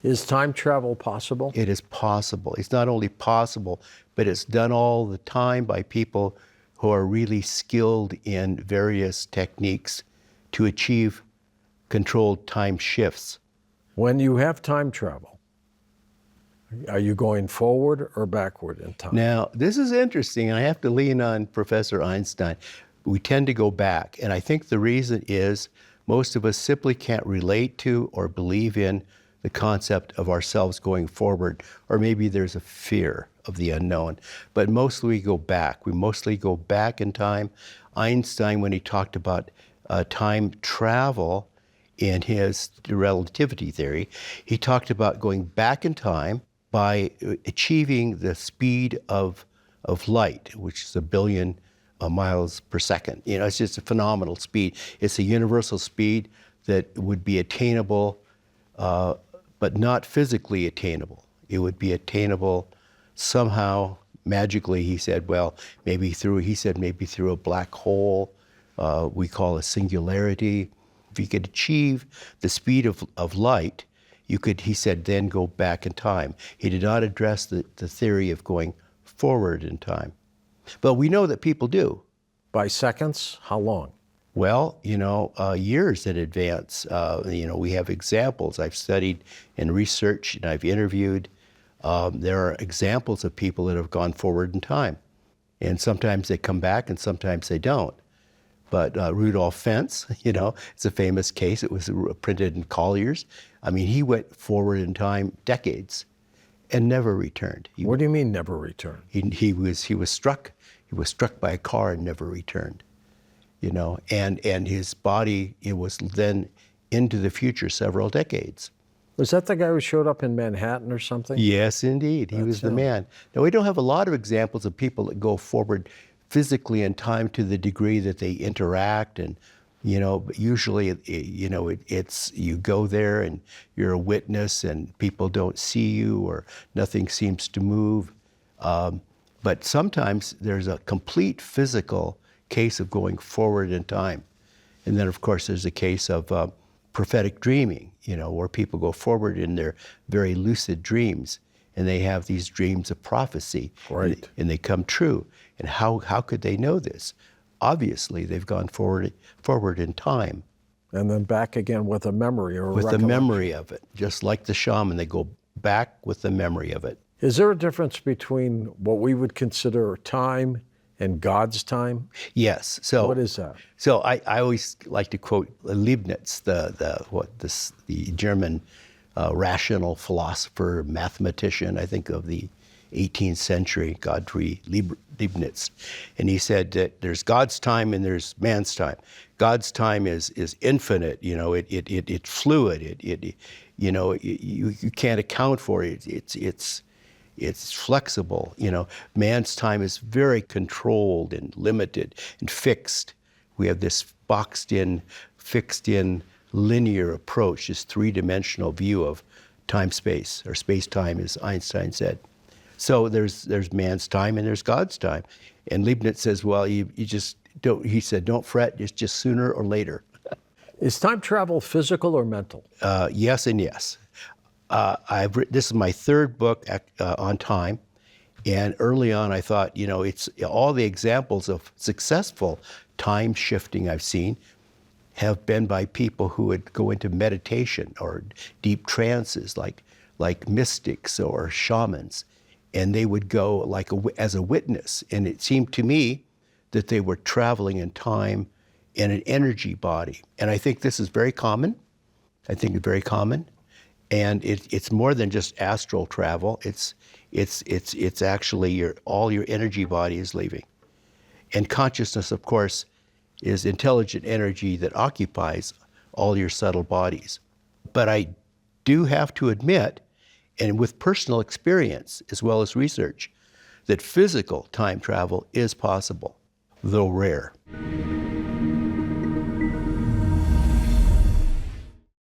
Is time travel possible? It is possible. It's not only possible, but it's done all the time by people who are really skilled in various techniques to achieve controlled time shifts. When you have time travel, are you going forward or backward in time? Now, this is interesting. I have to lean on Professor Einstein. We tend to go back, and I think the reason is most of us simply can't relate to or believe in the concept of ourselves going forward, or maybe there's a fear of the unknown. But mostly we go back. We mostly go back in time. Einstein, when he talked about time travel in his relativity theory, he talked about going back in time by achieving the speed of light, which is 1 billion miles per second. You know, it's just a phenomenal speed. It's a universal speed that would be attainable, but not physically attainable. It would be attainable somehow magically, he said, well, maybe through a black hole, we call a singularity. If you could achieve the speed of light, you could, he said, then go back in time. He did not address the theory of going forward in time. But we know that people do. By seconds? How long? Well, years in advance. We have examples. I've studied and researched and I've interviewed. There are examples of people that have gone forward in time. And sometimes they come back and sometimes they don't. But Rudolph Fentz, it's a famous case. It was printed in Collier's. I mean, he went forward in time decades and never returned. What do you mean never returned? He was struck by a car and never returned. And his body, it was then into the future several decades. Was that the guy who showed up in Manhattan or something? Yes, indeed. He was the man. Now, we don't have a lot of examples of people that go forward physically in time to the degree that they interact, and but usually it's you go there and you're a witness and people don't see you or nothing seems to move. But sometimes there's a complete physical case of going forward in time. And then, of course, there's a case of prophetic dreaming, where people go forward in their very lucid dreams, and they have these dreams of prophecy, right, and they come true. And how could they know this? Obviously, they've gone forward in time. And then back again with a memory or a with the memory of it, just like the shaman, they go back with the memory of it. Is there a difference between what we would consider time and God's time? Yes. So what is that? So I always like to quote Leibniz, the German rational philosopher, mathematician, I think of the 18th century, Gottfried Leibniz. And he said that there's God's time and there's man's time. God's time is infinite, it's fluid, you can't account for it. It's flexible, Man's time is very controlled and limited and fixed. We have this fixed in linear approach, this three-dimensional view of time-space, or space-time, as Einstein said. So there's man's time and there's God's time. And Leibniz says, well, you just don't, he said, don't fret, it's just sooner or later. Is time travel physical or mental? Yes and yes. This is my third book on time. And early on I thought, it's all the examples of successful time shifting I've seen have been by people who would go into meditation or deep trances, like mystics or shamans. And they would go as a witness. And it seemed to me that they were traveling in time in an energy body. And I think this is very common. And it's more than just astral travel. It's actually all your energy body is leaving. And consciousness, of course, is intelligent energy that occupies all your subtle bodies. But I do have to admit, and with personal experience as well as research, that physical time travel is possible, though rare.